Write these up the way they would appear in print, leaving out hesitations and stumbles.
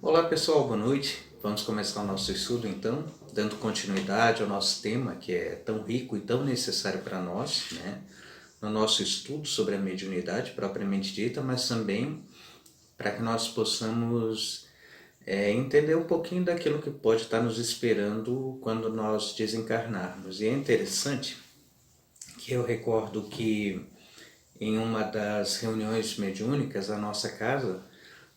Olá pessoal, boa noite. Vamos começar o nosso estudo então, dando continuidade ao nosso tema que é tão rico e tão necessário para nós, né? No nosso estudo sobre a mediunidade propriamente dita, mas também para que nós possamos entender um pouquinho daquilo que pode estar nos esperando quando nós desencarnarmos. E é interessante que eu recordo que em uma das reuniões mediúnicas da nossa casa,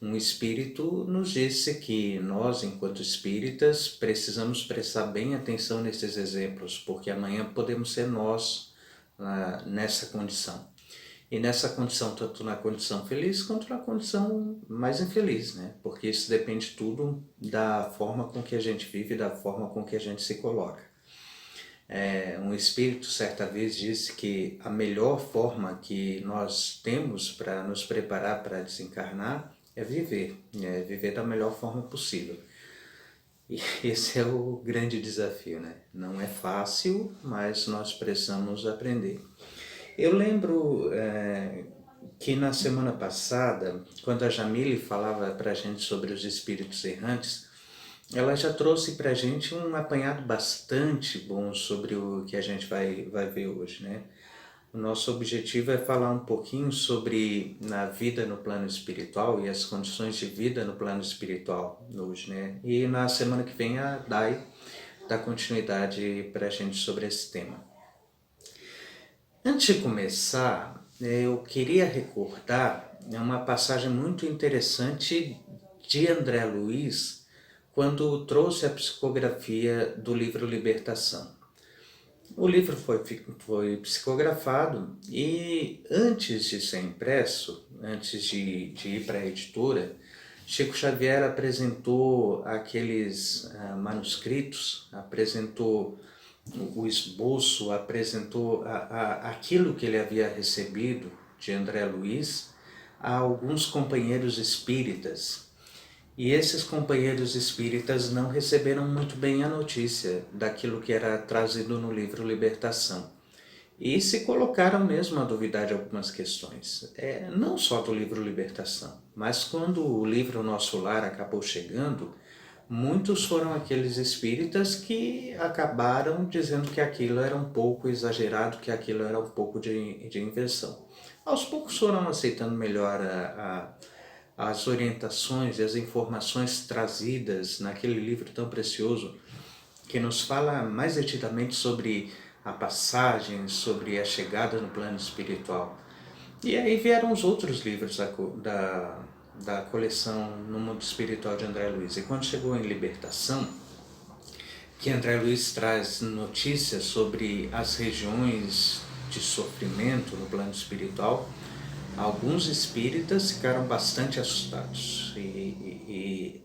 um espírito nos disse que nós, enquanto espíritas, precisamos prestar bem atenção nesses exemplos, porque amanhã podemos ser nós nessa condição. E nessa condição, tanto na condição feliz quanto na condição mais infeliz, né? Porque isso depende tudo da forma com que a gente vive, da forma com que a gente se coloca. Um espírito certa vez disse que a melhor forma que nós temos para nos preparar para desencarnar é viver da melhor forma possível. E esse é o grande desafio, né? Não é fácil, mas nós precisamos aprender. Eu lembro que na semana passada, quando a Jamile falava para a gente sobre os espíritos errantes, ela já trouxe para a gente um apanhado bastante bom sobre o que a gente vai ver hoje, né? O nosso objetivo é falar um pouquinho sobre a vida no plano espiritual e as condições de vida no plano espiritual hoje, né? E na semana que vem a Dai dá continuidade para a gente sobre esse tema. Antes de começar, eu queria recordar uma passagem muito interessante de André Luiz quando trouxe a psicografia do livro Libertação. O livro foi psicografado e antes de ser impresso, antes de ir para a editora, Chico Xavier apresentou aqueles manuscritos, apresentou o esboço, apresentou aquilo que ele havia recebido de André Luiz a alguns companheiros espíritas. E esses companheiros espíritas não receberam muito bem a notícia daquilo que era trazido no livro Libertação. E se colocaram mesmo a duvidar de algumas questões. Não só do livro Libertação, mas quando o livro Nosso Lar acabou chegando, muitos foram aqueles espíritas que acabaram dizendo que aquilo era um pouco exagerado, que aquilo era um pouco de invenção. Aos poucos foram aceitando melhor as orientações e as informações trazidas naquele livro tão precioso que nos fala mais detidamente sobre a passagem, sobre a chegada no plano espiritual. E aí vieram os outros livros da coleção No Mundo Espiritual de André Luiz. E quando chegou em Libertação, que André Luiz traz notícias sobre as regiões de sofrimento no plano espiritual, alguns espíritas ficaram bastante assustados e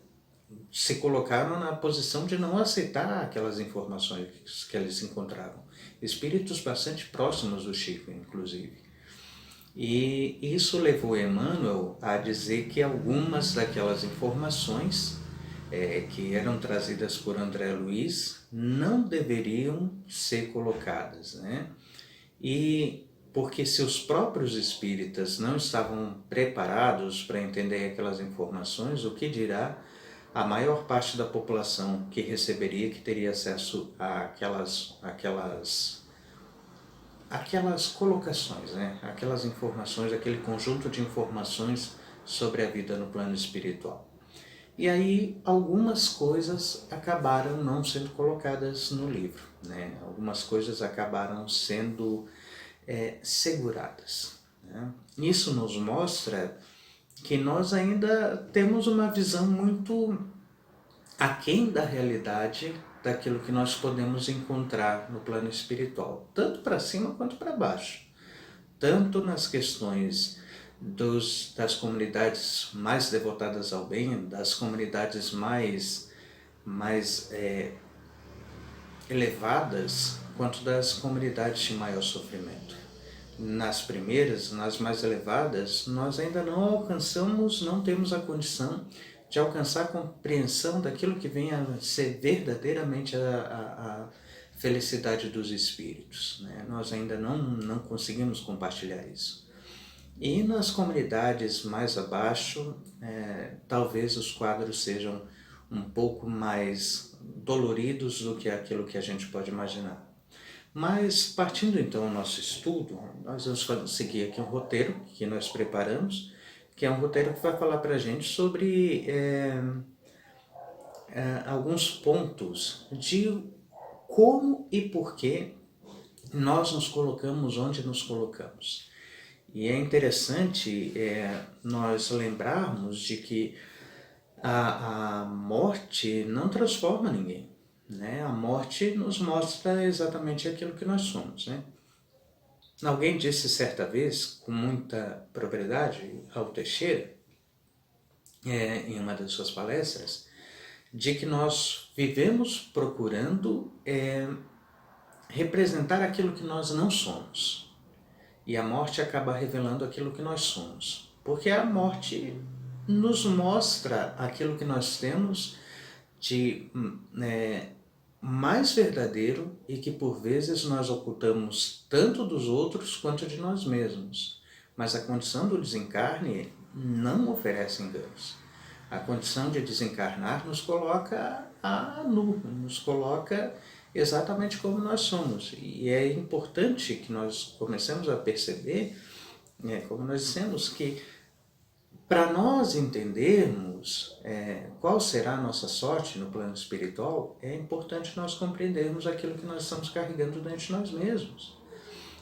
se colocaram na posição de não aceitar aquelas informações que eles encontraram. Espíritos bastante próximos do Chico, inclusive. E isso levou Emmanuel a dizer que algumas daquelas informações que eram trazidas por André Luiz não deveriam ser colocadas, né? E porque se os próprios espíritas não estavam preparados para entender aquelas informações, o que dirá a maior parte da população que receberia, que teria acesso àquelas colocações, né? Aquelas informações, aquele conjunto de informações sobre a vida no plano espiritual. E aí algumas coisas acabaram não sendo colocadas no livro, né? Algumas coisas acabaram sendo seguradas, né? Isso nos mostra que nós ainda temos uma visão muito aquém da realidade daquilo que nós podemos encontrar no plano espiritual, tanto para cima quanto para baixo, tanto nas questões das comunidades mais devotadas ao bem, das comunidades mais elevadas, quanto das comunidades de maior sofrimento. Nas primeiras, nas mais elevadas, nós ainda não alcançamos, não temos a condição de alcançar a compreensão daquilo que vem a ser verdadeiramente a felicidade dos espíritos, né? Nós ainda não conseguimos compartilhar isso. E nas comunidades mais abaixo, talvez os quadros sejam um pouco mais doloridos do que aquilo que a gente pode imaginar. Mas, partindo então do nosso estudo, nós vamos seguir aqui um roteiro que nós preparamos, que é um roteiro que vai falar para a gente sobre alguns pontos de como e por que nós nos colocamos onde nos colocamos. E é interessante nós lembrarmos de que a morte não transforma ninguém. Né? A morte nos mostra exatamente aquilo que nós somos. Né? Alguém disse certa vez, com muita propriedade, ao Teixeira, em uma das suas palestras, de que nós vivemos procurando representar aquilo que nós não somos. E a morte acaba revelando aquilo que nós somos. Porque a morte nos mostra aquilo que nós temos de mais verdadeiro e que por vezes nós ocultamos tanto dos outros quanto de nós mesmos. Mas a condição do desencarne não oferece enganos. A condição de desencarnar nos coloca a nu, nos coloca exatamente como nós somos. E é importante que nós comecemos a perceber, como nós dissemos, que para nós entendermos qual será a nossa sorte no plano espiritual, é importante nós compreendermos aquilo que nós estamos carregando dentro de nós mesmos.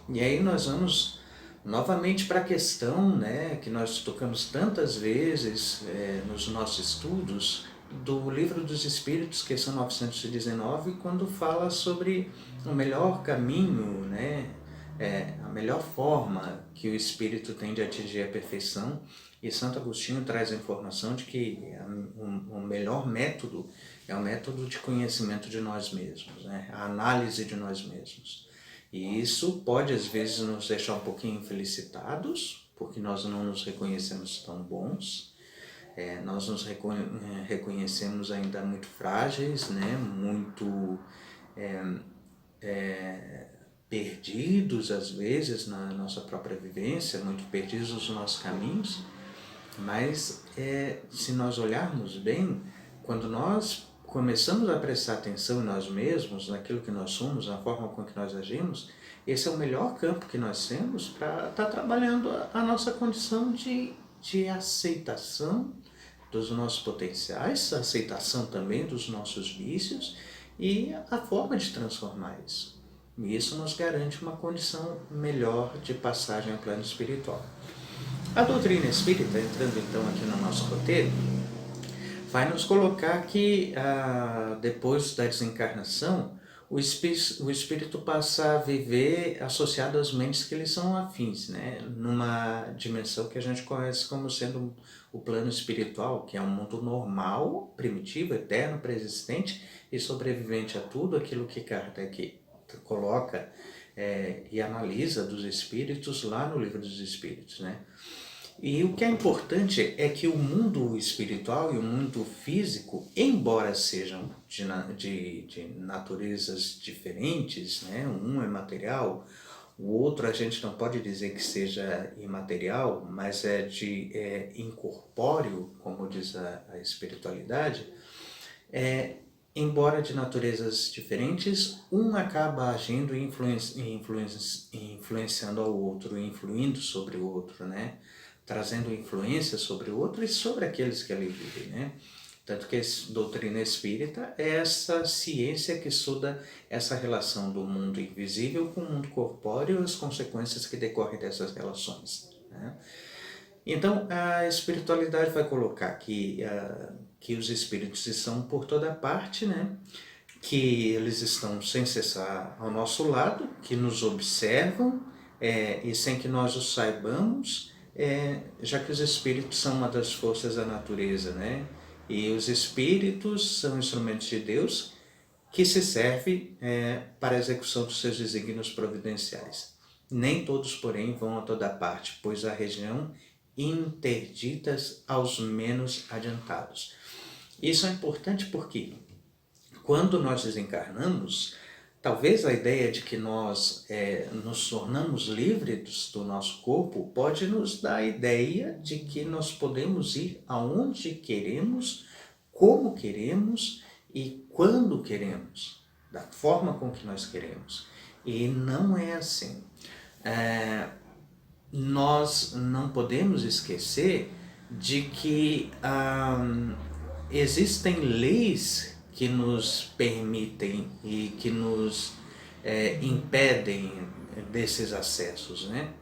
E aí nós vamos novamente para a questão que nós tocamos tantas vezes nos nossos estudos do Livro dos Espíritos, questão 919, quando fala sobre o melhor caminho, a melhor forma que o espírito tem de atingir a perfeição. E Santo Agostinho traz a informação de que o melhor método é o método de conhecimento de nós mesmos, a análise de nós mesmos. E isso pode às vezes nos deixar um pouquinho infelicitados, porque nós não nos reconhecemos tão bons, nós nos reconhecemos ainda muito frágeis, muito perdidos às vezes na nossa própria vivência, muito perdidos nos nossos caminhos. Mas se nós olharmos bem, quando nós começamos a prestar atenção em nós mesmos, naquilo que nós somos, na forma com que nós agimos, esse é o melhor campo que nós temos para estar trabalhando a nossa condição de aceitação dos nossos potenciais, a aceitação também dos nossos vícios e a forma de transformar isso. E isso nos garante uma condição melhor de passagem ao plano espiritual. A doutrina espírita, entrando então aqui no nosso roteiro, vai nos colocar que depois da desencarnação, o espírito passa a viver associado às mentes que lhe são afins, numa dimensão que a gente conhece como sendo o plano espiritual, que é um mundo normal, primitivo, eterno, preexistente e sobrevivente a tudo aquilo que Kardec coloca e analisa dos espíritos lá no Livro dos Espíritos. E o que é importante é que o mundo espiritual e o mundo físico, embora sejam de naturezas diferentes, um é material, o outro a gente não pode dizer que seja imaterial, mas é incorpóreo, como diz a espiritualidade, embora de naturezas diferentes, um acaba agindo e influenciando ao outro, influindo sobre o outro, trazendo influência sobre o outro e sobre aqueles que ali vivem, Tanto que a doutrina espírita é essa ciência que estuda essa relação do mundo invisível com o mundo corpóreo e as consequências que decorrem dessas relações. Então, a espiritualidade vai colocar que os espíritos estão por toda parte, que eles estão sem cessar ao nosso lado, que nos observam e sem que nós o saibamos, já que os espíritos são uma das forças da natureza, e os espíritos são instrumentos de Deus que se servem para a execução dos seus desígnios providenciais. Nem todos, porém, vão a toda parte, pois a região interditas aos menos adiantados. Isso é importante porque quando nós desencarnamos, Talvez a ideia de que nós nos tornamos livres do nosso corpo pode nos dar a ideia de que nós podemos ir aonde queremos, como queremos e quando queremos, da forma com que nós queremos. E não é assim. Nós não podemos esquecer de que existem leis que nos permitem e que nos impedem desses acessos, né?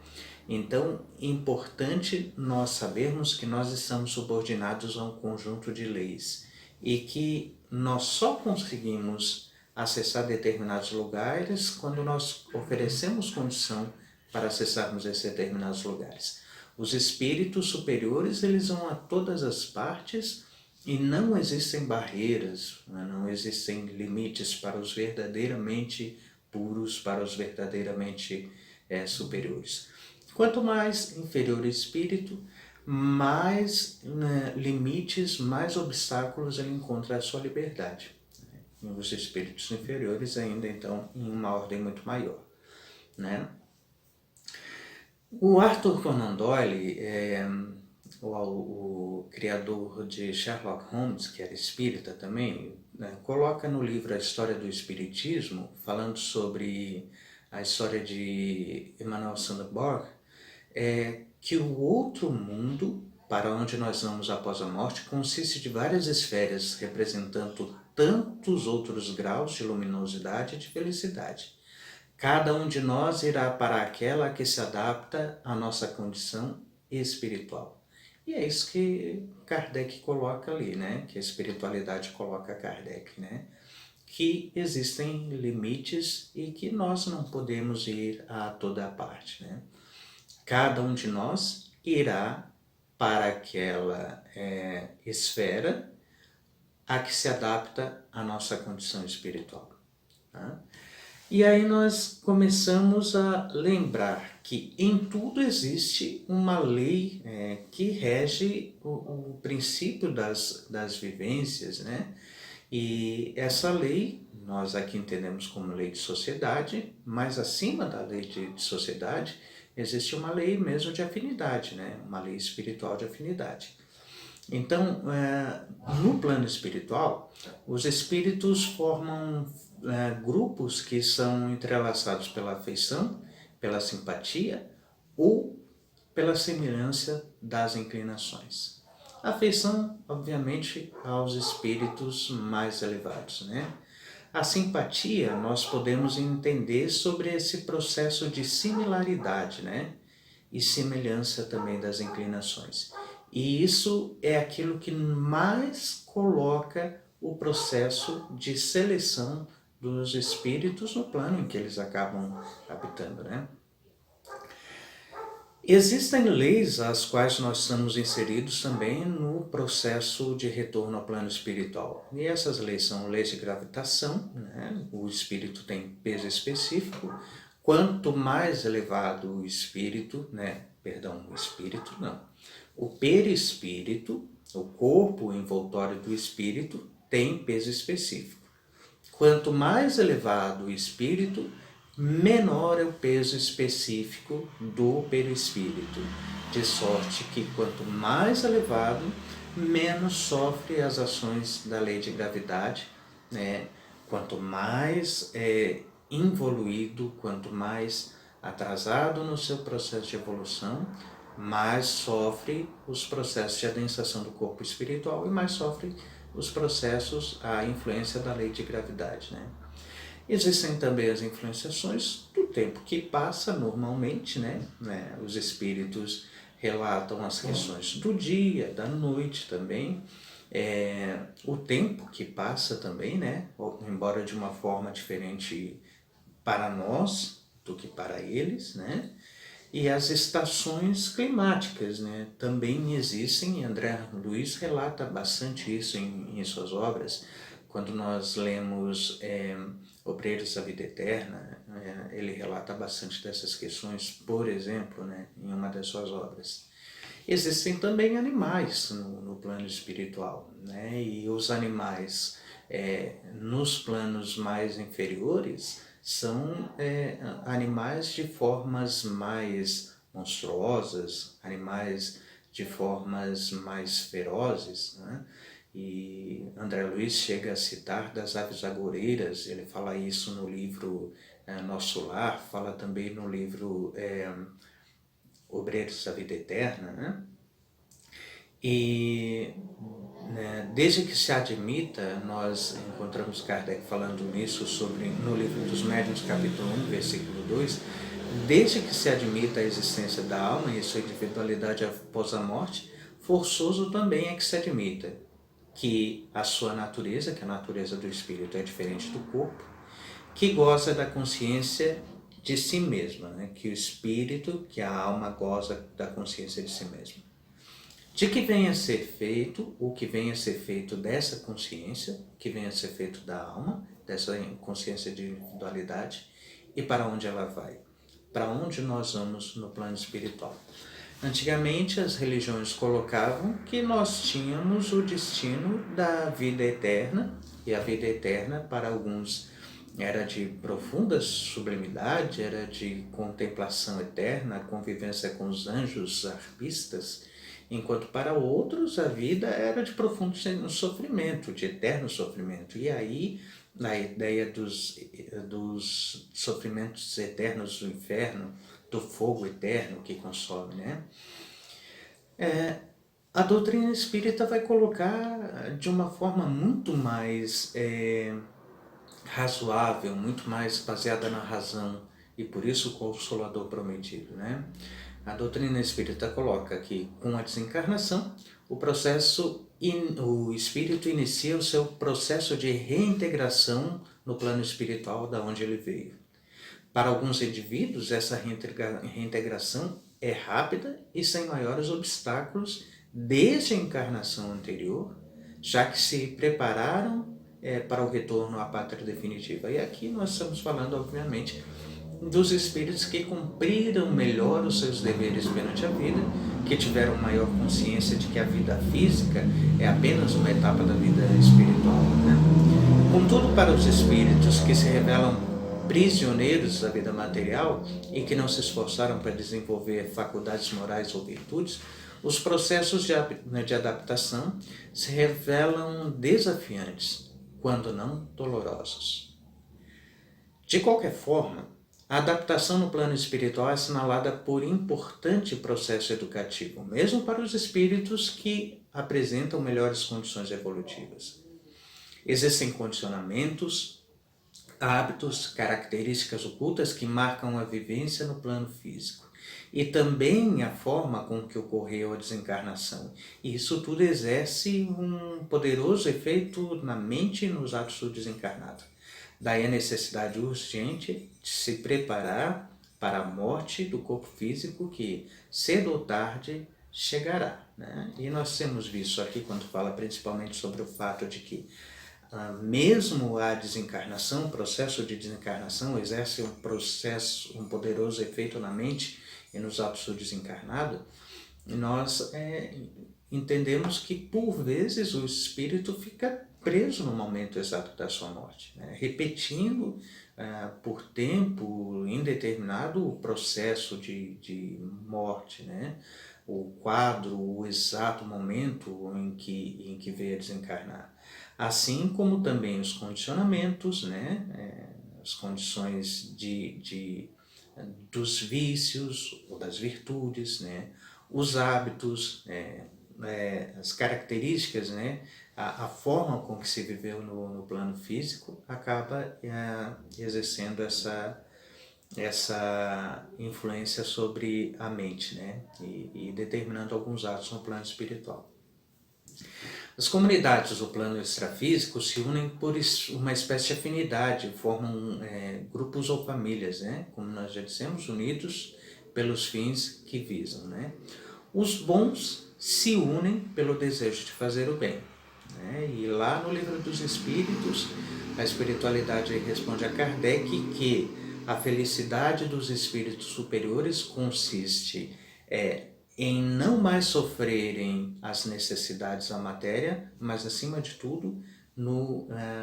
Então, é importante nós sabermos que nós estamos subordinados a um conjunto de leis e que nós só conseguimos acessar determinados lugares quando nós oferecemos condição para acessarmos esses determinados lugares. Os espíritos superiores, eles vão a todas as partes e não existem barreiras, não existem limites para os verdadeiramente puros, para os verdadeiramente superiores. Quanto mais inferior o espírito, mais limites, mais obstáculos ele encontra a sua liberdade. Os espíritos inferiores ainda, então, em uma ordem muito maior, né? O Arthur Conan Doyle, o criador de Sherlock Holmes, que era espírita também, né, coloca no livro A História do Espiritismo, falando sobre a história de Emanuel Swedenborg, que o outro mundo, para onde nós vamos após a morte, consiste de várias esferas representando tantos outros graus de luminosidade e de felicidade. Cada um de nós irá para aquela que se adapta à nossa condição espiritual. E é isso que Kardec coloca ali, né? Que a espiritualidade coloca Kardec, né? Que existem limites e que nós não podemos ir a toda parte, né? Cada um de nós irá para aquela esfera a que se adapta à nossa condição espiritual. Tá? E aí nós começamos a lembrar que em tudo existe uma lei que rege o princípio das vivências, né? E essa lei, nós aqui entendemos como lei de sociedade, mas acima da lei de sociedade existe uma lei mesmo de afinidade, né? Uma lei espiritual de afinidade. Então, no plano espiritual, os espíritos formam grupos que são entrelaçados pela afeição, pela simpatia ou pela semelhança das inclinações. A afeição, obviamente, aos espíritos mais elevados, né? A simpatia nós podemos entender sobre esse processo de similaridade, né? E semelhança também das inclinações. E isso é aquilo que mais coloca o processo de seleção dos espíritos no plano em que eles acabam habitando, né? Existem leis às quais nós estamos inseridos também no processo de retorno ao plano espiritual. E essas leis são leis de gravitação, né? O espírito tem peso específico. Quanto mais elevado o espírito, o espírito não. O perispírito, o corpo envoltório do espírito, tem peso específico. Quanto mais elevado o espírito, menor é o peso específico do perispírito, de sorte que quanto mais elevado, menos sofre as ações da lei de gravidade, né? Quanto mais involuído, quanto mais atrasado no seu processo de evolução, mais sofre os processos de adensação do corpo espiritual e mais sofre os processos, a influência da lei de gravidade, né? Existem também as influenciações do tempo que passa normalmente, né? Os espíritos relatam as questões do dia, da noite também, o tempo que passa também, né? Embora de uma forma diferente para nós do que para eles, né? E as estações climáticas, né? Também existem, e André Luiz relata bastante isso em suas obras. Quando nós lemos Obreiros da Vida Eterna, ele relata bastante dessas questões, por exemplo, né? Em uma das suas obras. Existem também animais no plano espiritual, né? E os animais nos planos mais inferiores são animais de formas mais monstruosas, animais de formas mais ferozes, né? E André Luiz chega a citar das aves agoureiras, ele fala isso no livro Nosso Lar, fala também no livro Obreiros da Vida Eterna, né? E desde que se admita, nós encontramos Kardec falando nisso no livro dos Médiuns, capítulo 1, versículo 2, desde que se admita a existência da alma e sua individualidade após a morte, forçoso também é que se admita que a sua natureza, que a natureza do espírito é diferente do corpo, que goza da consciência de si mesma, né? Que o espírito, que a alma goza da consciência de si mesma. De que venha a ser feito, o que venha a ser feito dessa consciência, que venha a ser feito da alma, dessa consciência de individualidade, e para onde ela vai? Para onde nós vamos no plano espiritual? Antigamente as religiões colocavam que nós tínhamos o destino da vida eterna, e a vida eterna para alguns era de profunda sublimidade, era de contemplação eterna, convivência com os anjos arpistas, enquanto para outros a vida era de profundo sofrimento, de eterno sofrimento. E aí a ideia dos sofrimentos eternos do inferno, do fogo eterno que consome, né? A doutrina espírita vai colocar de uma forma muito mais razoável, muito mais baseada na razão, e por isso o Consolador prometido, né? A doutrina espírita coloca que com a desencarnação, o espírito inicia o seu processo de reintegração no plano espiritual da onde ele veio. Para alguns indivíduos, essa reintegração é rápida e sem maiores obstáculos desde a encarnação anterior, já que se prepararam para o retorno à pátria definitiva. E aqui nós estamos falando, obviamente, dos espíritos que cumpriram melhor os seus deveres perante a vida, que tiveram maior consciência de que a vida física é apenas uma etapa da vida espiritual, né? Contudo, para os espíritos que se revelam prisioneiros da vida material e que não se esforçaram para desenvolver faculdades morais ou virtudes, os processos de adaptação se revelam desafiantes, quando não dolorosos. De qualquer forma, a adaptação no plano espiritual é assinalada por importante processo educativo, mesmo para os espíritos que apresentam melhores condições evolutivas. Existem condicionamentos, hábitos, características ocultas que marcam a vivência no plano físico e também a forma com que ocorreu a desencarnação. E isso tudo exerce um poderoso efeito na mente e nos atos do desencarnado. Daí a necessidade urgente de se preparar para a morte do corpo físico que, cedo ou tarde, chegará, né? E nós temos visto aqui, quando fala principalmente sobre o fato de que mesmo a desencarnação, o processo de desencarnação exerce um poderoso efeito na mente e nos atos do desencarnado, nós entendemos que, por vezes, o espírito fica preso no momento exato da sua morte, né? Repetindo por tempo indeterminado o processo de morte, né? O quadro, o exato momento em que veio a desencarnar. Assim como também os condicionamentos, né? As condições dos vícios ou das virtudes, né? Os hábitos, as características, né? A forma com que se viveu no plano físico acaba exercendo essa influência sobre a mente, né? E determinando alguns atos no plano espiritual. As comunidades do plano extrafísico se unem por uma espécie de afinidade, formam grupos ou famílias, né? Como nós já dissemos, unidos pelos fins que visam, né? Os bons se unem pelo desejo de fazer o bem, né? E lá no Livro dos Espíritos, a espiritualidade responde a Kardec que a felicidade dos espíritos superiores consiste em não mais sofrerem as necessidades da matéria, mas, acima de tudo,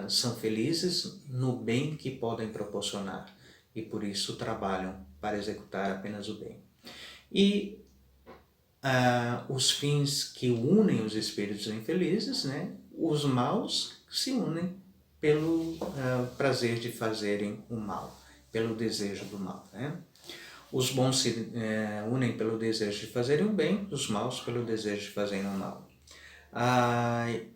são felizes no bem que podem proporcionar e por isso trabalham para executar apenas o bem. E os fins que unem os espíritos infelizes, né? Os maus se unem pelo prazer de fazerem o mal, pelo desejo do mal, né? Os bons se unem pelo desejo de fazerem o bem, os maus pelo desejo de fazerem o mal.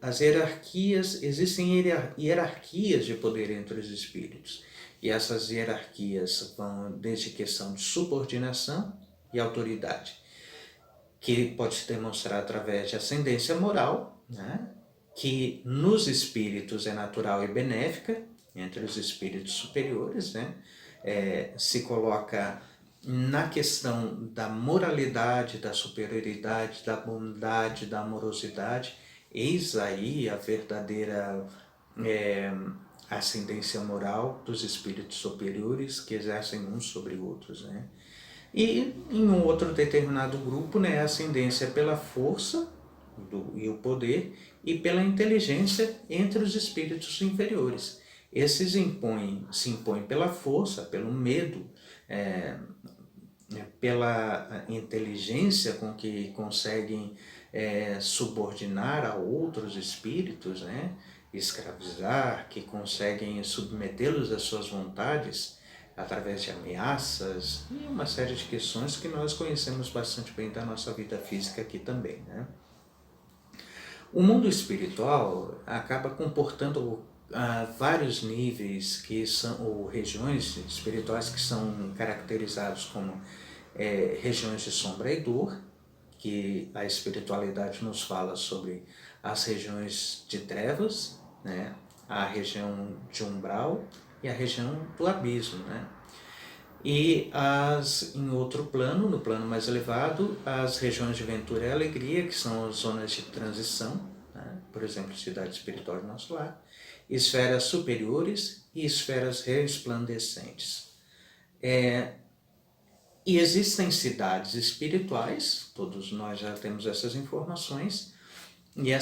As hierarquias, existem hierarquias de poder entre os espíritos. E essas hierarquias vão desde questão de subordinação e autoridade, que pode se demonstrar através de ascendência moral, né? Que nos espíritos é natural e benéfica, entre os espíritos superiores, né? Se coloca na questão da moralidade, da superioridade, da bondade, da amorosidade. Eis aí a verdadeira ascendência moral dos espíritos superiores que exercem uns sobre outros, né? E em um outro determinado grupo, né, a ascendência pela força e o poder e pela inteligência entre os espíritos inferiores. Esses se impõem pela força, pelo medo, pela inteligência com que conseguem subordinar a outros espíritos, né? Escravizar, que conseguem submetê-los às suas vontades através de ameaças e uma série de questões que nós conhecemos bastante bem da nossa vida física aqui também, né? O mundo espiritual acaba comportando vários níveis que são, ou regiões espirituais que são caracterizados como regiões de sombra e dor, que a espiritualidade nos fala sobre as regiões de trevas, né? A região de umbral e a região do abismo, né? E em outro plano, no plano mais elevado, as regiões de ventura e alegria, que são as zonas de transição, né? Por exemplo, cidade espiritual do nosso lar, esferas superiores e esferas resplandecentes. E existem cidades espirituais, todos nós já temos essas informações, e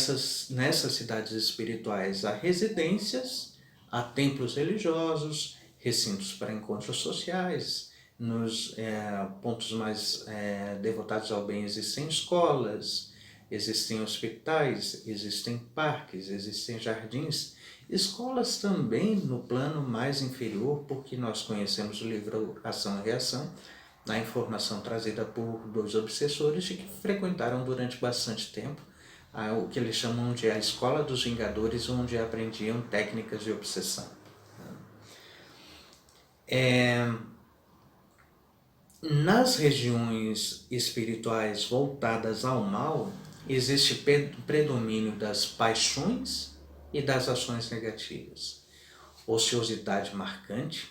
nessas cidades espirituais há residências, há templos religiosos, recintos para encontros sociais, nos pontos mais devotados ao bem existem escolas, existem hospitais, existem parques, existem jardins, escolas também no plano mais inferior, porque nós conhecemos o livro Ação e Reação, na informação trazida por dois obsessores de que frequentaram durante bastante tempo o que eles chamam de a Escola dos Vingadores, onde aprendiam técnicas de obsessão. Nas regiões espirituais voltadas ao mal, existe predomínio das paixões e das ações negativas, ociosidade marcante,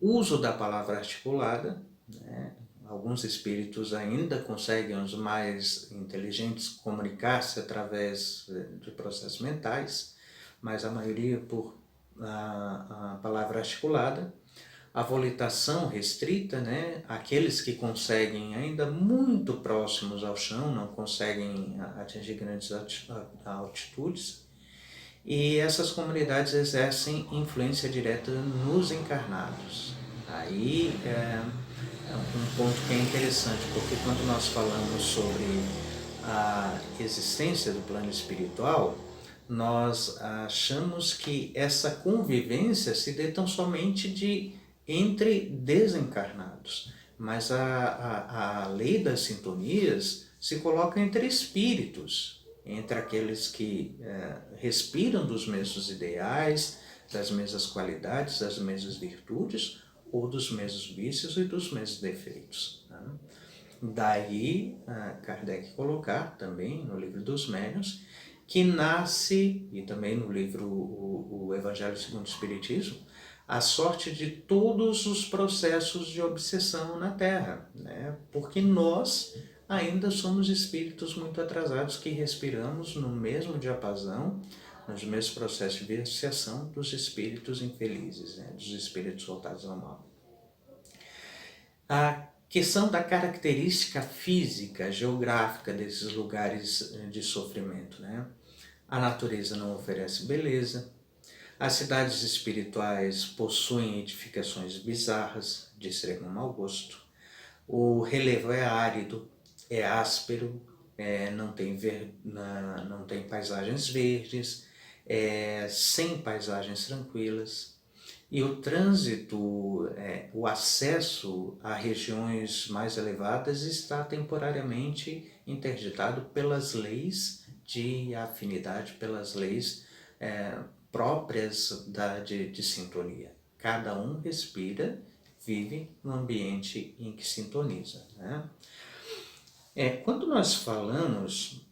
uso da palavra articulada, né? Alguns espíritos ainda conseguem, os mais inteligentes, comunicar-se através de processos mentais, mas a maioria por a palavra articulada. A volitação restrita, né? Aqueles que conseguem ainda muito próximos ao chão, não conseguem atingir grandes altitudes. E essas comunidades exercem influência direta nos encarnados. Aí um ponto que é interessante, porque quando nós falamos sobre a existência do plano espiritual, nós achamos que essa convivência se dê tão somente entre desencarnados, mas a lei das sintonias se coloca entre espíritos, entre aqueles que respiram dos mesmos ideais, das mesmas qualidades, das mesmas virtudes, ou dos mesmos vícios e dos mesmos defeitos. Né? Daí, Kardec colocar também no livro dos Médiuns, que nasce, e também no livro o Evangelho segundo o Espiritismo, a sorte de todos os processos de obsessão na Terra, né? Porque nós ainda somos espíritos muito atrasados que respiramos no mesmo diapasão, nos mesmos processos de viciação dos espíritos infelizes, né? Dos espíritos voltados ao mal. A questão da característica física, geográfica desses lugares de sofrimento, né? A natureza não oferece beleza. As cidades espirituais possuem edificações bizarras, de extremo mau gosto. O relevo é árido, é áspero, não tem paisagens verdes, sem paisagens tranquilas. E o trânsito, o acesso a regiões mais elevadas está temporariamente interditado pelas leis de afinidade, pelas leis próprias de sintonia. Cada um respira, vive no ambiente em que sintoniza, né? Quando nós falamos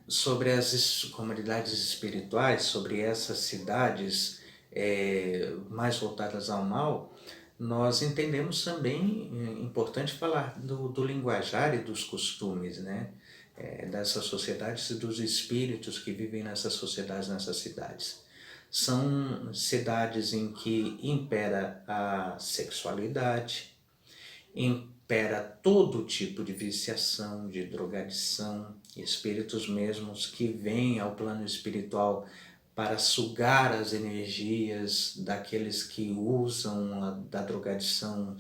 sobre as comunidades espirituais, sobre essas cidades mais voltadas ao mal, nós entendemos também importante falar do linguajar e dos costumes, né? Dessas sociedades e dos espíritos que vivem nessas sociedades, nessas cidades. São cidades em que impera a sexualidade, impera todo tipo de viciação, de drogadição, espíritos mesmos que vêm ao plano espiritual para sugar as energias daqueles que usam da drogadição,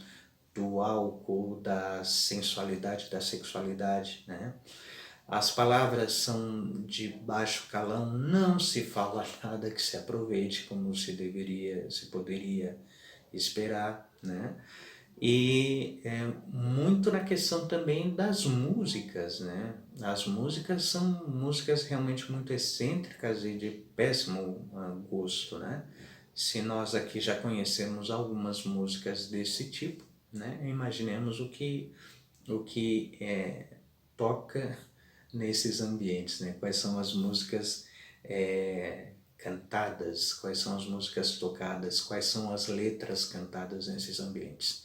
do álcool, da sensualidade, da sexualidade, né? As palavras são de baixo calão, não se fala nada que se aproveite como se poderia esperar, né? E muito na questão também das músicas, né? As músicas são músicas realmente muito excêntricas e de péssimo gosto, né? Se nós aqui já conhecemos algumas músicas desse tipo, né? Imaginemos o que toca nesses ambientes, né? Quais são as músicas cantadas, quais são as músicas tocadas, quais são as letras cantadas nesses ambientes.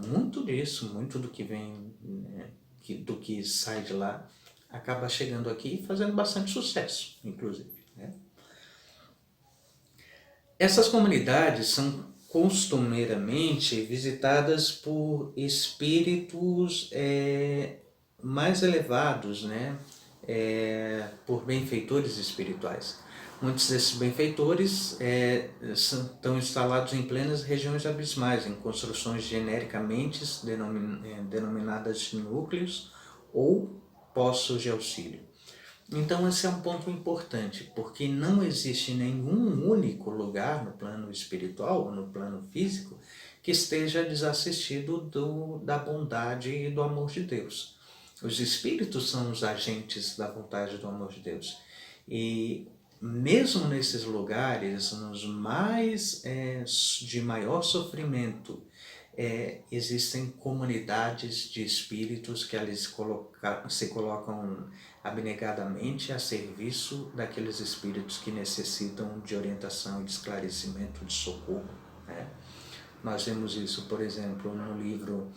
Muito disso, muito do que vem, né, do que sai de lá, acaba chegando aqui e fazendo bastante sucesso, inclusive, né? Essas comunidades são costumeiramente visitadas por espíritos mais elevados, né? Por benfeitores espirituais. Muitos desses benfeitores estão instalados em plenas regiões abismais, em construções genericamente denominadas de núcleos ou postos de auxílio. Então esse é um ponto importante, porque não existe nenhum único lugar no plano espiritual ou no plano físico que esteja desassistido da bondade e do amor de Deus. Os espíritos são os agentes da vontade e do amor de Deus. E mesmo nesses lugares, nos mais de maior sofrimento, existem comunidades de espíritos que ali se colocam abnegadamente a serviço daqueles espíritos que necessitam de orientação, de esclarecimento, de socorro, né? Nós vemos isso, por exemplo, no livro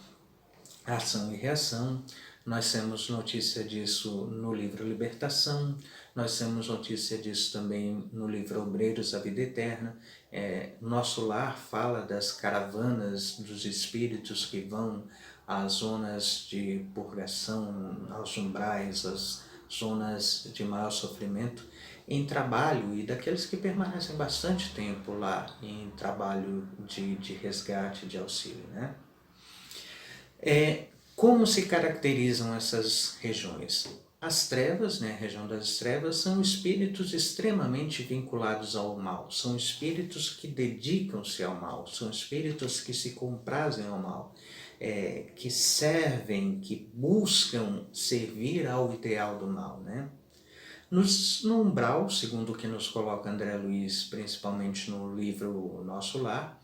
Ação e Reação, nós temos notícia disso no livro Libertação, nós temos notícia disso também no livro Obreiros da Vida Eterna. Nosso Lar fala das caravanas dos espíritos que vão às zonas de purgação, aos umbrais, às zonas de maior sofrimento, em trabalho, e daqueles que permanecem bastante tempo lá em trabalho de resgate, de auxílio, né? Como se caracterizam essas regiões? As trevas, né, a região das trevas, são espíritos extremamente vinculados ao mal, são espíritos que dedicam-se ao mal, são espíritos que se comprazem ao mal, que servem, que buscam servir ao ideal do mal, né? No umbral, segundo o que nos coloca André Luiz, principalmente no livro Nosso Lar,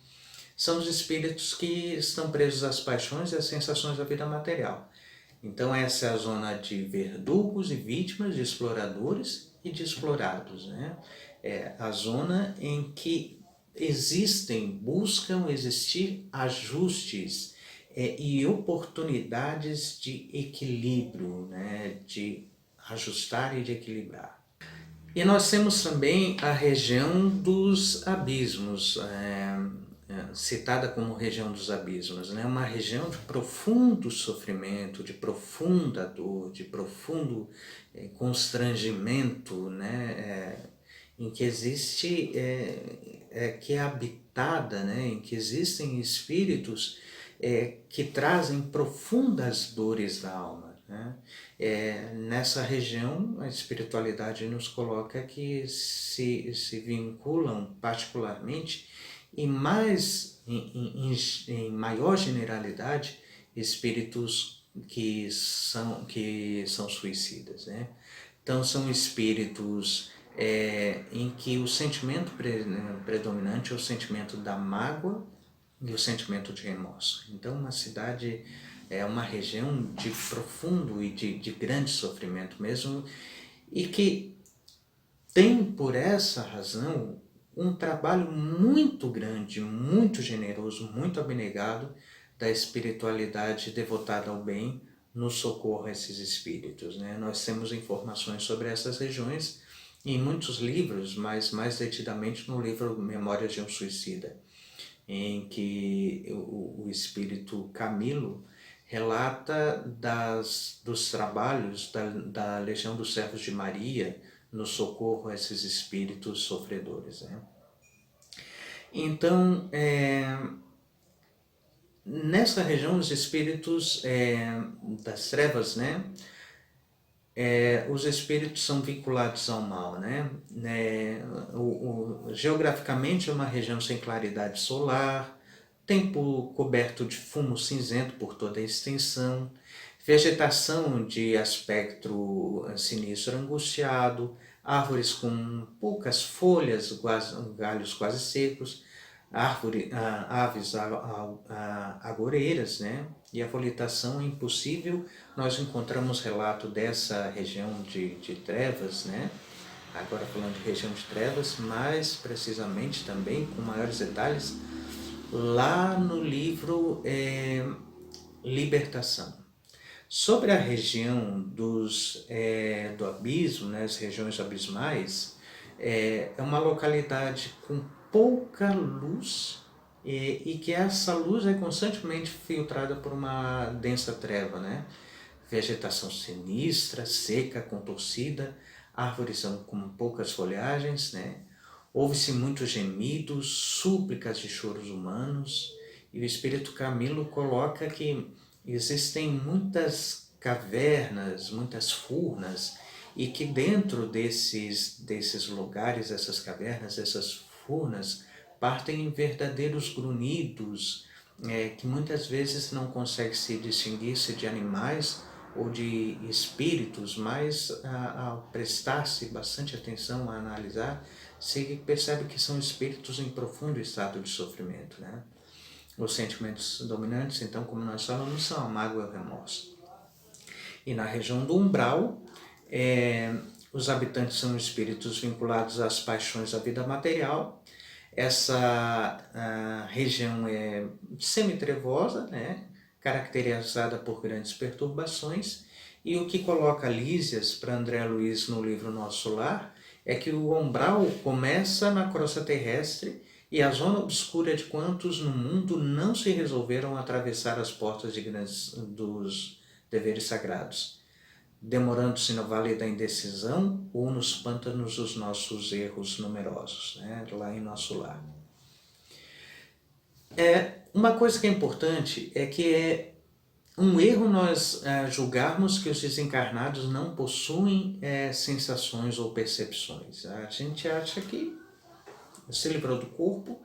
são os espíritos que estão presos às paixões e às sensações da vida material. Então essa é a zona de verdugos e vítimas, de exploradores e de explorados, né? É a zona em que buscam existir ajustes e oportunidades de equilíbrio, né? De ajustar e de equilibrar. E nós temos também a região dos abismos, citada como região dos abismos, né? Uma região de profundo sofrimento, de profunda dor, de profundo constrangimento, né? Em que existe, que é habitada, né? Em que existem espíritos que trazem profundas dores da alma. Né? Nessa região, a espiritualidade nos coloca que se vinculam particularmente e em maior generalidade, espíritos que são suicidas. Né? Então, são espíritos em que o sentimento predominante é o sentimento da mágoa e o sentimento de remorso. Então, uma cidade é uma região de profundo e de grande sofrimento mesmo, e que tem, por essa razão, um trabalho muito grande, muito generoso, muito abnegado da espiritualidade devotada ao bem no socorro a esses espíritos. Né? Nós temos informações sobre essas regiões em muitos livros, mas mais detidamente no livro Memórias de um Suicida, em que o espírito Camilo relata dos trabalhos da Legião dos Servos de Maria no socorro a esses espíritos sofredores. Né? Então, nessa região, os espíritos das trevas, né? Os espíritos são vinculados ao mal, né? Geograficamente é uma região sem claridade solar, tempo coberto de fumo cinzento por toda a extensão, vegetação de aspecto sinistro angustiado, árvores com poucas folhas, galhos quase secos, aves agoreiras, né? E a volitação é impossível. Nós encontramos relato dessa região de trevas, né? Agora falando de região de trevas, mais precisamente também, com maiores detalhes, lá no livro Libertação. Sobre a região do abismo, né, as regiões abismais, é uma localidade com pouca luz e que essa luz é constantemente filtrada por uma densa treva, né? Vegetação sinistra, seca, contorcida, árvores com poucas folhagens, né? Ouve-se muitos gemidos, súplicas de choros humanos, e o Espírito Camilo coloca que existem muitas cavernas, muitas furnas, e que dentro desses lugares, essas cavernas, essas furnas, partem verdadeiros grunhidos, que muitas vezes não consegue se distinguir-se de animais ou de espíritos, mas ao prestar-se bastante atenção a analisar, se percebe que são espíritos em profundo estado de sofrimento. Né? Os sentimentos dominantes, então, como nós falamos, são a mágoa e o remorso. E na região do umbral, os habitantes são espíritos vinculados às paixões da vida material. Essa região é semitrevosa, né? Caracterizada por grandes perturbações, e o que coloca Lísias para André Luiz no livro Nosso Lar é que o umbral começa na crosta terrestre e a zona obscura de quantos no mundo não se resolveram atravessar as portas dos deveres sagrados, demorando-se no vale da indecisão ou nos pântanos dos nossos erros numerosos, né? Lá em Nosso Lar. Uma coisa que é importante é que é um erro nós julgarmos que os desencarnados não possuem sensações ou percepções. A gente acha que se livrou do corpo,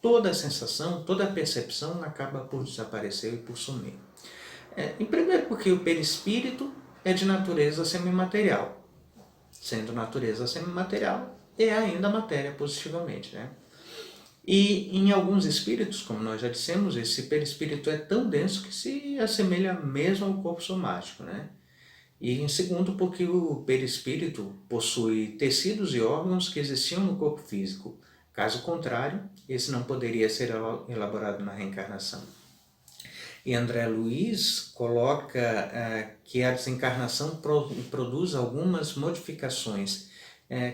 toda a sensação, toda a percepção acaba por desaparecer e por sumir. Em primeiro porque o perispírito é de natureza semimaterial. Sendo natureza semimaterial, é ainda matéria positivamente, né? E em alguns espíritos, como nós já dissemos, esse perispírito é tão denso que se assemelha mesmo ao corpo somático, né? E em segundo, porque o perispírito possui tecidos e órgãos que existiam no corpo físico. Caso contrário, esse não poderia ser elaborado na reencarnação. E André Luiz coloca que a desencarnação produz algumas modificações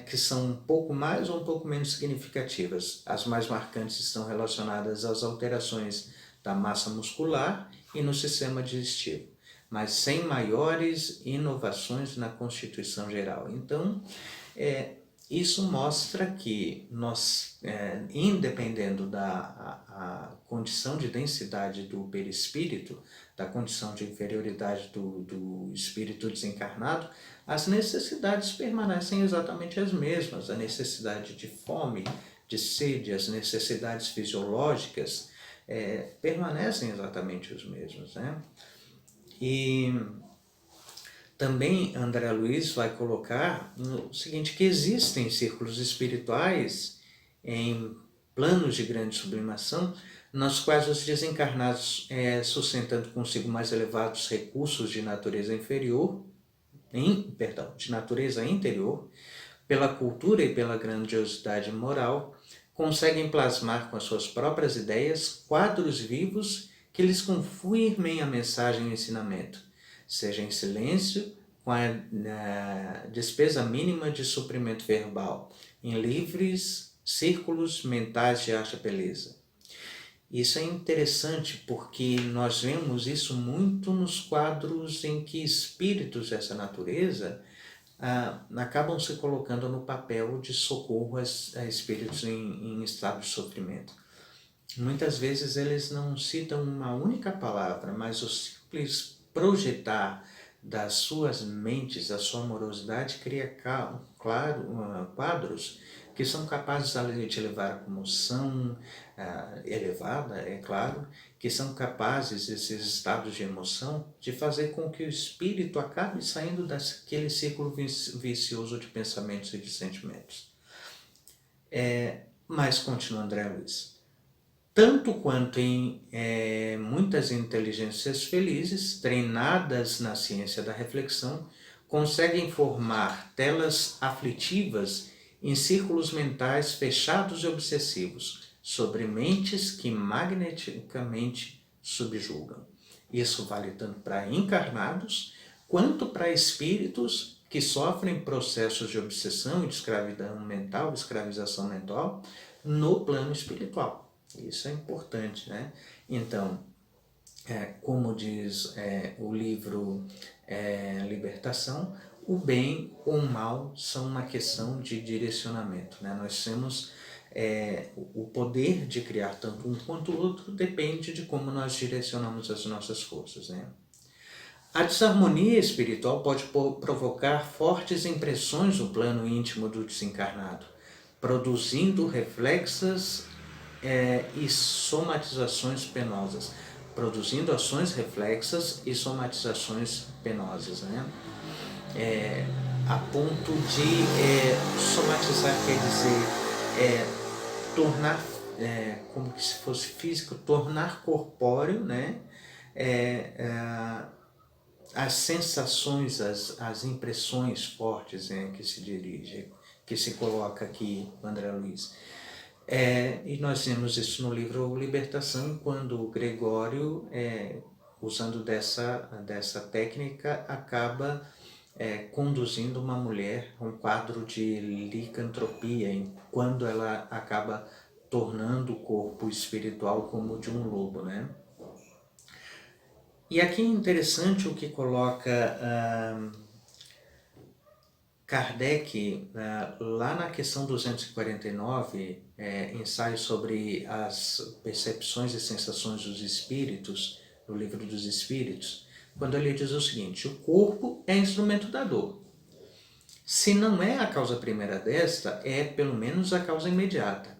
que são um pouco mais ou um pouco menos significativas. As mais marcantes estão relacionadas às alterações da massa muscular e no sistema digestivo, mas sem maiores inovações na constituição geral. Então, isso mostra que nós, independendo da condição de densidade do perispírito, da condição de inferioridade do espírito desencarnado, as necessidades permanecem exatamente as mesmas. A necessidade de fome, de sede, as necessidades fisiológicas permanecem exatamente os mesmos, né? E também André Luiz vai colocar o seguinte, que existem círculos espirituais em planos de grande sublimação, nos quais os desencarnados, sustentando consigo mais elevados recursos de natureza inferior, de natureza interior, pela cultura e pela grandiosidade moral, conseguem plasmar com as suas próprias ideias quadros vivos que lhes confirmem a mensagem e o ensinamento, seja em silêncio, com a despesa mínima de suprimento verbal, em livres círculos mentais de arte e beleza. Isso é interessante porque nós vemos isso muito nos quadros em que espíritos dessa natureza acabam se colocando no papel de socorro a espíritos em estado de sofrimento. Muitas vezes eles não citam uma única palavra, mas o simples projetar das suas mentes, a sua amorosidade, cria quadros que são capazes de levar a comoção elevada, é claro, que são capazes, esses estados de emoção, de fazer com que o espírito acabe saindo daquele círculo vicioso de pensamentos e de sentimentos. Mas, continua André Luiz, tanto quanto em muitas inteligências felizes, treinadas na ciência da reflexão, conseguem formar telas aflitivas em círculos mentais fechados e obsessivos, sobre mentes que magneticamente subjugam. Isso vale tanto para encarnados, quanto para espíritos que sofrem processos de obsessão e de escravidão mental, de escravização mental, no plano espiritual. Isso é importante, né? Então, como diz o livro Libertação, o bem ou o mal são uma questão de direcionamento, né? Nós temos o poder de criar tanto um quanto o outro, depende de como nós direcionamos as nossas forças, né? A desarmonia espiritual pode provocar fortes impressões no plano íntimo do desencarnado, produzindo reflexas e somatizações penosas, produzindo ações reflexas e somatizações penosas, né? A ponto de somatizar quer dizer tornar, como que se fosse físico, tornar corpóreo, né? As sensações, as impressões fortes que se dirige, que se coloca aqui, André Luiz. E nós vemos isso no livro Libertação, quando o Gregório, usando dessa técnica, acaba conduzindo uma mulher a um quadro de licantropia, quando ela acaba tornando o corpo espiritual como o de um lobo, né? E aqui é interessante o que coloca Kardec, lá na questão 249, ensaio sobre as percepções e sensações dos espíritos, no livro dos Espíritos, quando ele diz o seguinte: o corpo é instrumento da dor. Se não é a causa primeira desta, é pelo menos a causa imediata.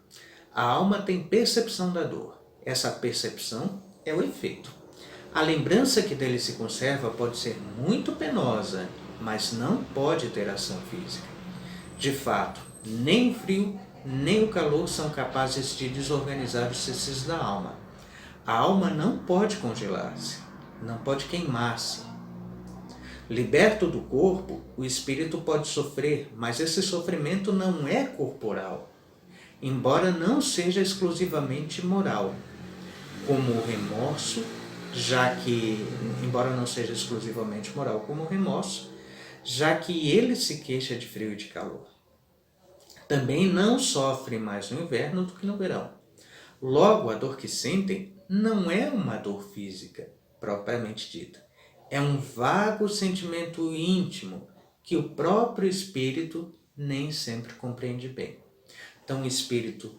A alma tem percepção da dor. Essa percepção é o efeito. A lembrança que dele se conserva pode ser muito penosa, mas não pode ter ação física. De fato, nem o frio, nem o calor são capazes de desorganizar os tecidos da alma. A alma não pode congelar-se, não pode queimar-se. Liberto do corpo, o espírito pode sofrer, mas esse sofrimento não é corporal, embora não seja exclusivamente moral, como o remorso, embora não seja exclusivamente moral como o remorso, já que ele se queixa de frio e de calor. também não sofrem mais no inverno do que no verão. Logo, a dor que sentem não é uma dor física, propriamente dita. É um vago sentimento íntimo que o próprio espírito nem sempre compreende bem. Então, o espírito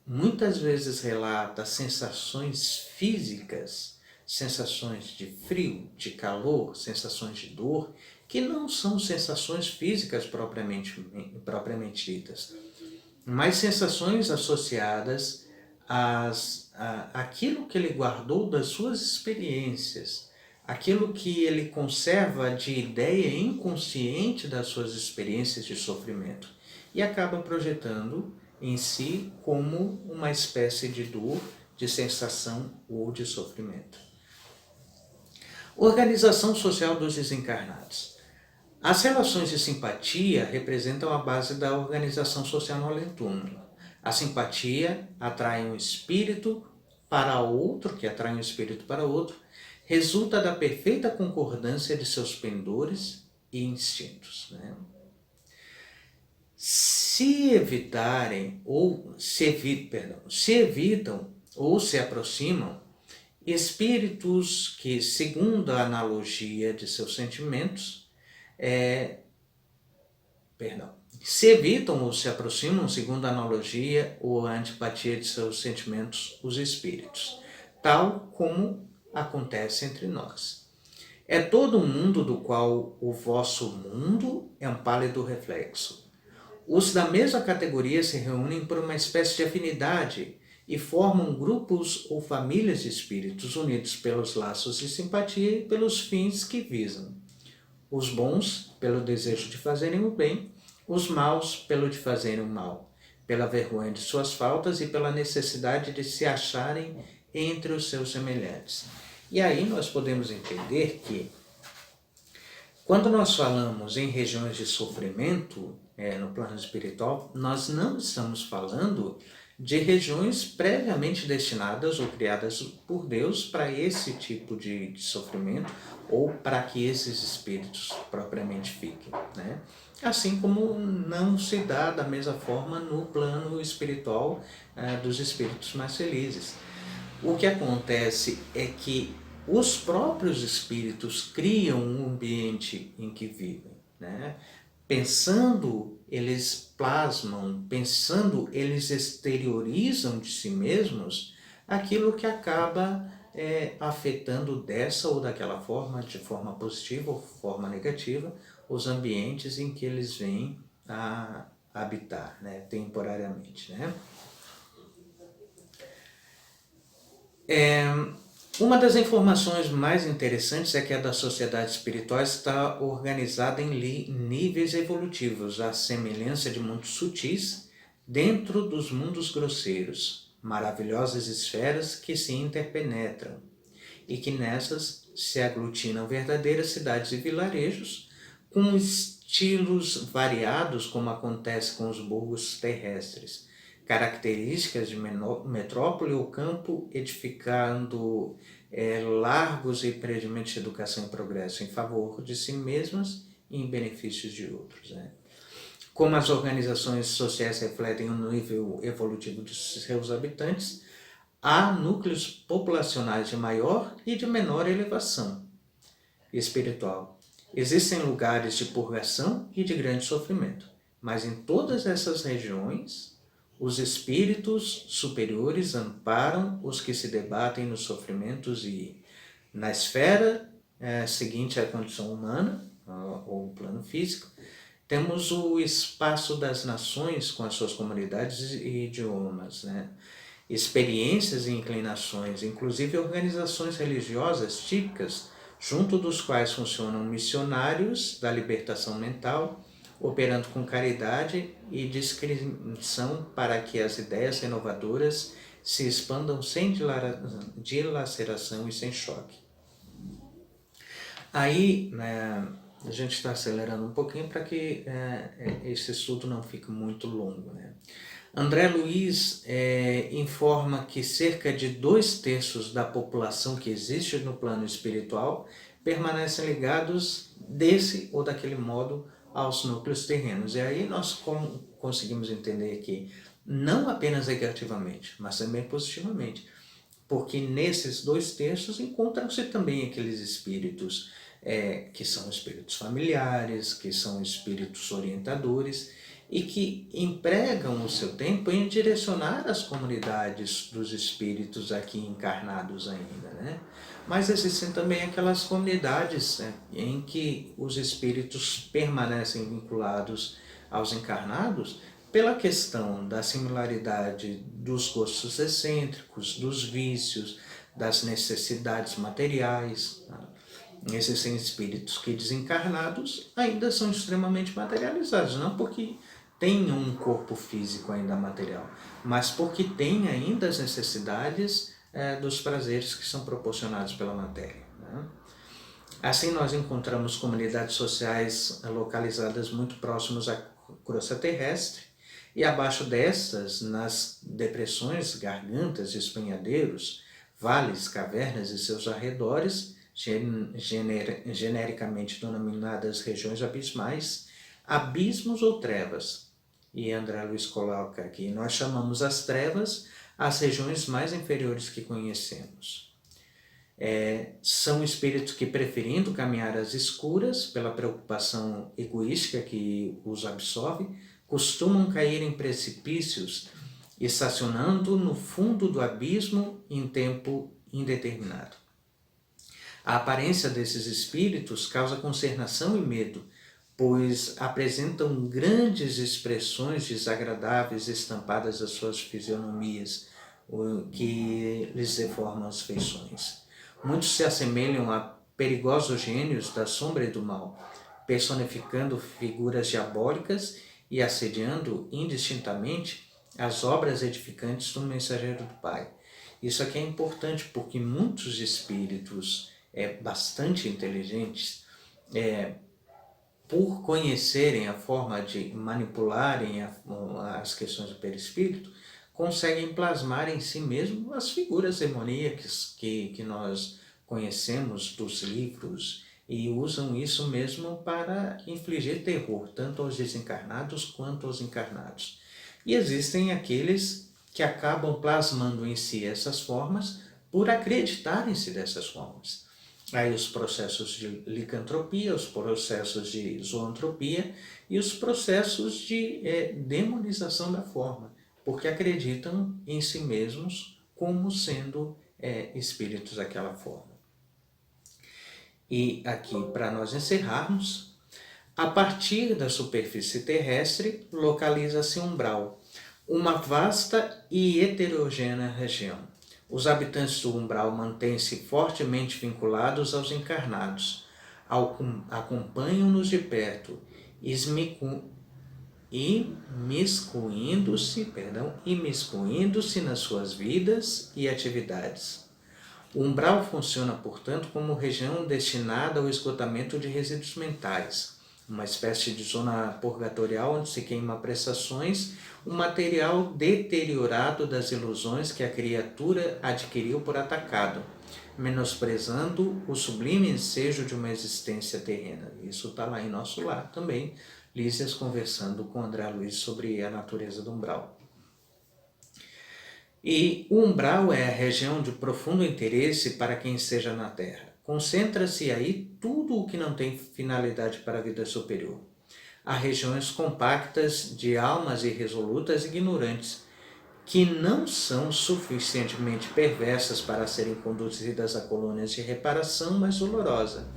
muitas vezes relata sensações físicas, sensações de frio, de calor, sensações de dor, que não são sensações físicas propriamente ditas, mas sensações associadas àquilo que ele guardou das suas experiências, aquilo que ele conserva de ideia inconsciente das suas experiências de sofrimento e acaba projetando em si como uma espécie de dor, de sensação ou de sofrimento. Organização social dos desencarnados. As relações de simpatia representam a base da organização social no além-túmulo. A simpatia atrai um espírito para outro, que atrai um espírito para outro, resulta da perfeita concordância de seus pendores e instintos. Se evitam ou se aproximam espíritos que, segundo a analogia de seus sentimentos, se evitam ou se aproximam, segundo a analogia ou a antipatia de seus sentimentos, os espíritos, tal como acontece entre nós. É todo um mundo do qual o vosso mundo é um pálido reflexo. Os da mesma categoria se reúnem por uma espécie de afinidade e formam grupos ou famílias de espíritos unidos pelos laços de simpatia e pelos fins que visam. Os bons, pelo desejo de fazerem o bem, os maus, pelo de fazerem o mal, pela vergonha de suas faltas e pela necessidade de se acharem entre os seus semelhantes. E aí nós podemos entender que, quando nós falamos em regiões de sofrimento, no plano espiritual, nós não estamos falando de regiões previamente destinadas ou criadas por Deus para esse tipo de sofrimento ou para que esses espíritos propriamente fiquem, Assim como não se dá da mesma forma no plano espiritual dos espíritos mais felizes. O que acontece é que os próprios espíritos criam um ambiente em que vivem, Pensando, eles plasmam, pensando, eles exteriorizam de si mesmos aquilo que acaba afetando dessa ou daquela forma, de forma positiva ou forma negativa, os ambientes em que eles vêm a habitar, temporariamente. Uma das informações mais interessantes é que a da sociedade espiritual está organizada em níveis evolutivos, à semelhança de mundos sutis dentro dos mundos grosseiros, maravilhosas esferas que se interpenetram, e que nessas se aglutinam verdadeiras cidades e vilarejos, com estilos variados, como acontece com os burgos terrestres, características de metrópole ou campo, edificando largos empreendimentos de educação e progresso em favor de si mesmas e em benefícios de outros. Como as organizações sociais refletem o nível evolutivo de seus habitantes, há núcleos populacionais de maior e de menor elevação espiritual. Existem lugares de purgação e de grande sofrimento, mas em todas essas regiões, os espíritos superiores amparam os que se debatem nos sofrimentos e, na esfera seguinte à condição humana, ou plano físico, temos o espaço das nações com as suas comunidades e idiomas, experiências e inclinações, inclusive organizações religiosas típicas, junto dos quais funcionam missionários da libertação mental, operando com caridade e discrição para que as ideias renovadoras se expandam sem dilaceração e sem choque. Aí, a gente está acelerando um pouquinho para que esse estudo não fique muito longo. André Luiz informa que cerca de 2/3 da população que existe no plano espiritual permanecem ligados desse ou daquele modo aos núcleos terrenos. E aí nós conseguimos entender que não apenas negativamente, mas também positivamente, porque nesses dois textos encontram-se também aqueles espíritos que são espíritos familiares, que são espíritos orientadores e que empregam o seu tempo em direcionar as comunidades dos espíritos aqui encarnados ainda, né? Mas existem também aquelas comunidades, né, em que os espíritos permanecem vinculados aos encarnados pela questão da similaridade dos gostos excêntricos, dos vícios, das necessidades materiais. Existem espíritos que desencarnados ainda são extremamente materializados, não porque tenham um corpo físico ainda material, mas porque têm ainda as necessidades dos prazeres que são proporcionados pela matéria, né? Assim nós encontramos comunidades sociais localizadas muito próximas à crosta terrestre, e abaixo destas, nas depressões, gargantas, espanhadeiros, vales, cavernas e seus arredores, genericamente denominadas regiões abismais, abismos ou trevas. E André Luiz coloca aqui, nós chamamos as trevas as regiões mais inferiores que conhecemos. São espíritos que, preferindo caminhar às escuras, pela preocupação egoística que os absorve, costumam cair em precipícios, estacionando no fundo do abismo em tempo indeterminado. A aparência desses espíritos causa consternação e medo, pois apresentam grandes expressões desagradáveis estampadas às suas fisionomias, o que lhes deformam as feições. Muitos se assemelham a perigosos gênios da sombra e do mal, personificando figuras diabólicas e assediando indistintamente as obras edificantes do mensageiro do Pai. Isso aqui é importante porque muitos espíritos bastante inteligentes, por conhecerem a forma de manipularem as questões do perispírito, conseguem plasmar em si mesmo as figuras demoníacas que nós conhecemos dos livros e usam isso mesmo para infligir terror, tanto aos desencarnados quanto aos encarnados. E existem aqueles que acabam plasmando em si essas formas por acreditarem-se dessas formas. Aí os processos de licantropia, os processos de zoantropia e os processos de demonização da forma, porque acreditam em si mesmos como sendo espíritos daquela forma. E aqui, para nós encerrarmos, a partir da superfície terrestre localiza-se um umbral, uma vasta e heterogênea região. Os habitantes do umbral mantêm-se fortemente vinculados aos encarnados, acompanham-nos de perto, imiscuindo-se nas suas vidas e atividades. O umbral funciona, portanto, como região destinada ao esgotamento de resíduos mentais, uma espécie de zona purgatorial onde se queima prestações, um material deteriorado das ilusões que a criatura adquiriu por atacado, menosprezando o sublime ensejo de uma existência terrena. Isso está lá em Nosso Lar também, Lísias conversando com André Luiz sobre a natureza do umbral. E o umbral é a região de profundo interesse para quem esteja na Terra. Concentra-se aí tudo o que não tem finalidade para a vida superior. Há regiões compactas de almas irresolutas e ignorantes, que não são suficientemente perversas para serem conduzidas a colônias de reparação mais dolorosa,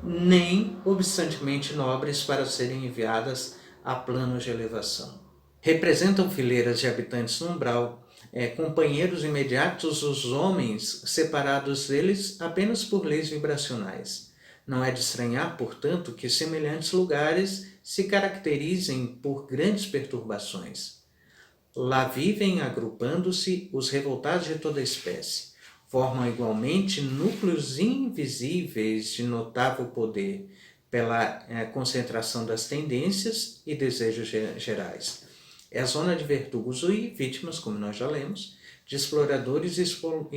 nem obstantemente nobres para serem enviadas a planos de elevação. Representam fileiras de habitantes no umbral, companheiros imediatos dos homens, separados deles apenas por leis vibracionais. Não é de estranhar, portanto, que semelhantes lugares se caracterizem por grandes perturbações. Lá vivem, agrupando-se, os revoltados de toda espécie. Formam igualmente núcleos invisíveis de notável poder, pela concentração das tendências e desejos gerais. É a zona de verdugos e vítimas, como nós já lemos, de exploradores e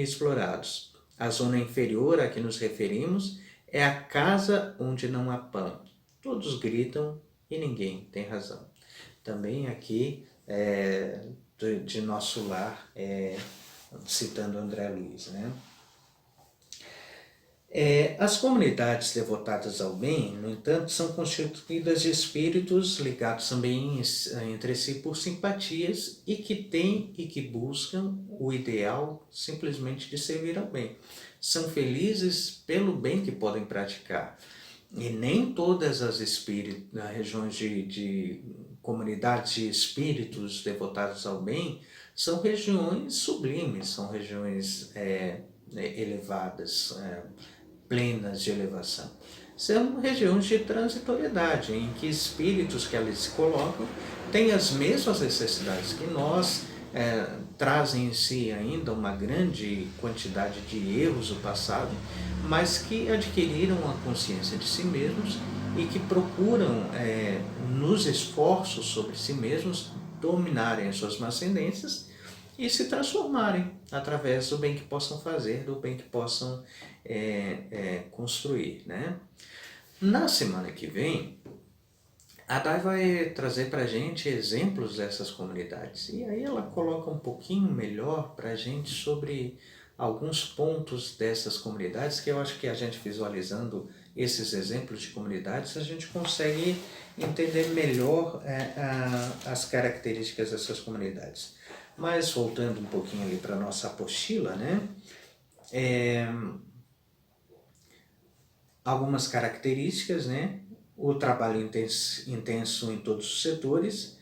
explorados. A zona inferior a que nos referimos é a casa onde não há pão. Todos gritam e ninguém tem razão. Também aqui de nosso lar, citando André Luiz, né? As comunidades devotadas ao bem, no entanto, são constituídas de espíritos ligados também entre si por simpatias e que têm e que buscam o ideal simplesmente de servir ao bem. São felizes pelo bem que podem praticar. E nem todas as regiões de comunidades de espíritos devotados ao bem são regiões sublimes, são regiões elevadas, plenas de elevação. São regiões de transitoriedade, em que espíritos que ali se colocam têm as mesmas necessidades que nós, trazem em si ainda uma grande quantidade de erros do passado, mas que adquiriram a consciência de si mesmos e que procuram, nos esforços sobre si mesmos, dominarem as suas más tendências e se transformarem através do bem que possam fazer, do bem que possam construir, né? Na semana que vem, a Dai vai trazer para a gente exemplos dessas comunidades e aí ela coloca um pouquinho melhor para a gente sobre alguns pontos dessas comunidades que eu acho que a gente visualizando esses exemplos de comunidades a gente consegue entender melhor as características dessas comunidades. Mas voltando um pouquinho ali para a nossa apostila, né? Algumas características, né? O trabalho intenso em todos os setores.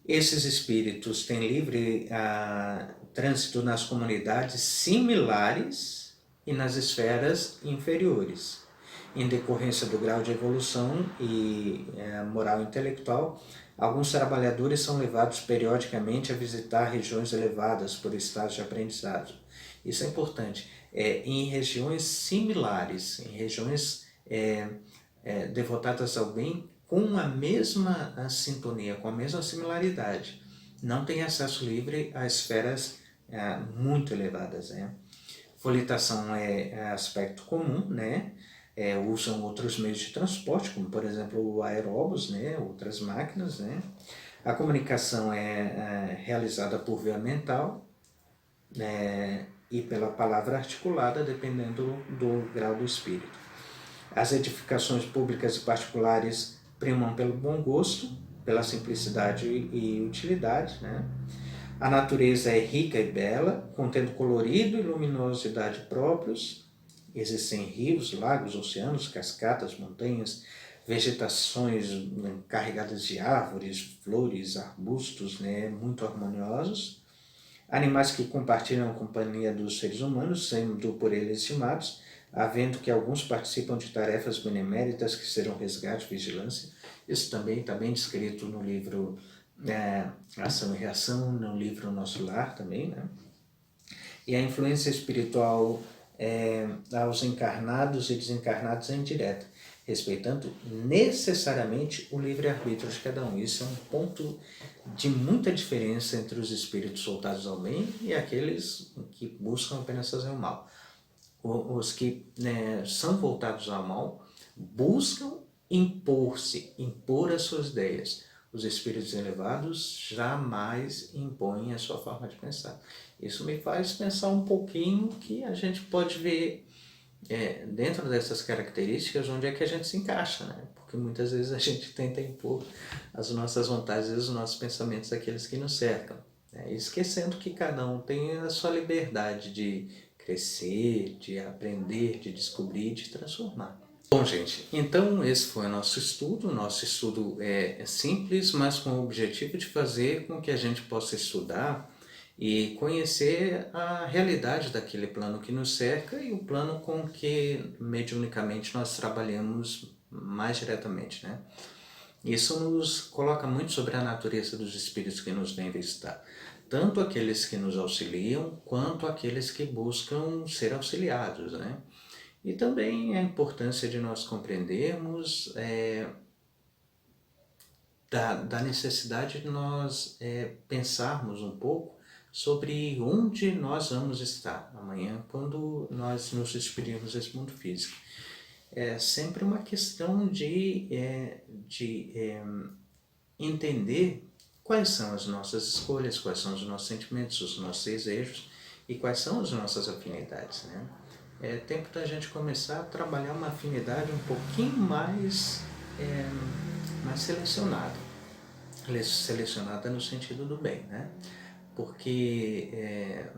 Esses espíritos têm livre trânsito nas comunidades similares e nas esferas inferiores. Em decorrência do grau de evolução e moral intelectual, alguns trabalhadores são levados periodicamente a visitar regiões elevadas por estados de aprendizado. Isso é importante. Em regiões similares, em regiões devotadas ao bem, com a mesma sintonia, com a mesma similaridade. Não tem acesso livre a esferas muito elevadas. Né? Folitação é aspecto comum, né? Usam outros meios de transporte, como por exemplo o aeróbus, né? Outras máquinas. Né? A comunicação é realizada por via mental e pela palavra articulada, dependendo do grau do espírito. As edificações públicas e particulares primam pelo bom gosto, pela simplicidade e utilidade. Né? A natureza é rica e bela, contendo colorido e luminosidade próprios. Existem rios, lagos, oceanos, cascatas, montanhas, vegetações carregadas de árvores, flores, arbustos, né, muito harmoniosos. Animais que compartilham a companhia dos seres humanos, sendo por eles estimados, havendo que alguns participam de tarefas beneméritas que serão resgate e vigilância. Isso também está bem descrito no livro Ação e Reação, no livro Nosso Lar também, né? E a influência espiritual aos encarnados e desencarnados é indireta, respeitando necessariamente o livre-arbítrio de cada um. Isso é um ponto de muita diferença entre os espíritos voltados ao bem e aqueles que buscam apenas fazer o mal. Os que são voltados ao mal buscam impor-se, impor as suas ideias. Os espíritos elevados jamais impõem a sua forma de pensar. Isso me faz pensar um pouquinho que a gente pode ver dentro dessas características onde é que a gente se encaixa, né? Porque muitas vezes a gente tenta impor as nossas vontades e os nossos pensamentos àqueles que nos cercam, né? Esquecendo que cada um tem a sua liberdade de crescer, de aprender, de descobrir, de transformar. Bom, gente, então esse foi o nosso estudo. Nosso estudo é simples, mas com o objetivo de fazer com que a gente possa estudar e conhecer a realidade daquele plano que nos cerca e o plano com que mediunicamente nós trabalhamos mais diretamente, né? Isso nos coloca muito sobre a natureza dos espíritos que nos vêm visitar. Tanto aqueles que nos auxiliam, quanto aqueles que buscam ser auxiliados, né? E também a importância de nós compreendermos da necessidade de nós pensarmos um pouco sobre onde nós vamos estar amanhã quando nós nos despedirmos desse mundo físico. é sempre uma questão entender quais são as nossas escolhas, quais são os nossos sentimentos, os nossos desejos e quais são as nossas afinidades, né? É tempo da gente começar a trabalhar uma afinidade um pouquinho mais selecionada. Selecionada no sentido do bem, né? Porque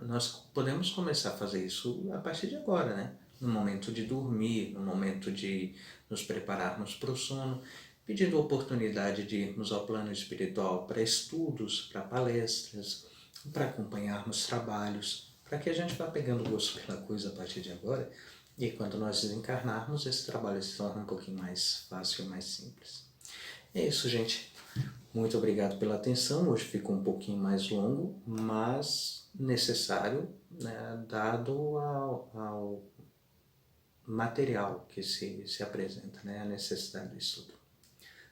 nós podemos começar a fazer isso a partir de agora, né? No momento de dormir, no momento de nos prepararmos para o sono, pedindo oportunidade de irmos ao plano espiritual para estudos, para palestras, para acompanharmos trabalhos, para que a gente vá pegando gosto pela coisa a partir de agora e quando nós desencarnarmos, esse trabalho se torna um pouquinho mais fácil e mais simples. É isso, gente. Muito obrigado pela atenção. Hoje ficou um pouquinho mais longo, mas necessário, né, dado ao material que se apresenta, né, a necessidade do estudo.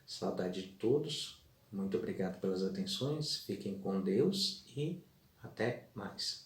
Saudade de todos. Muito obrigado pelas atenções. Fiquem com Deus e até mais.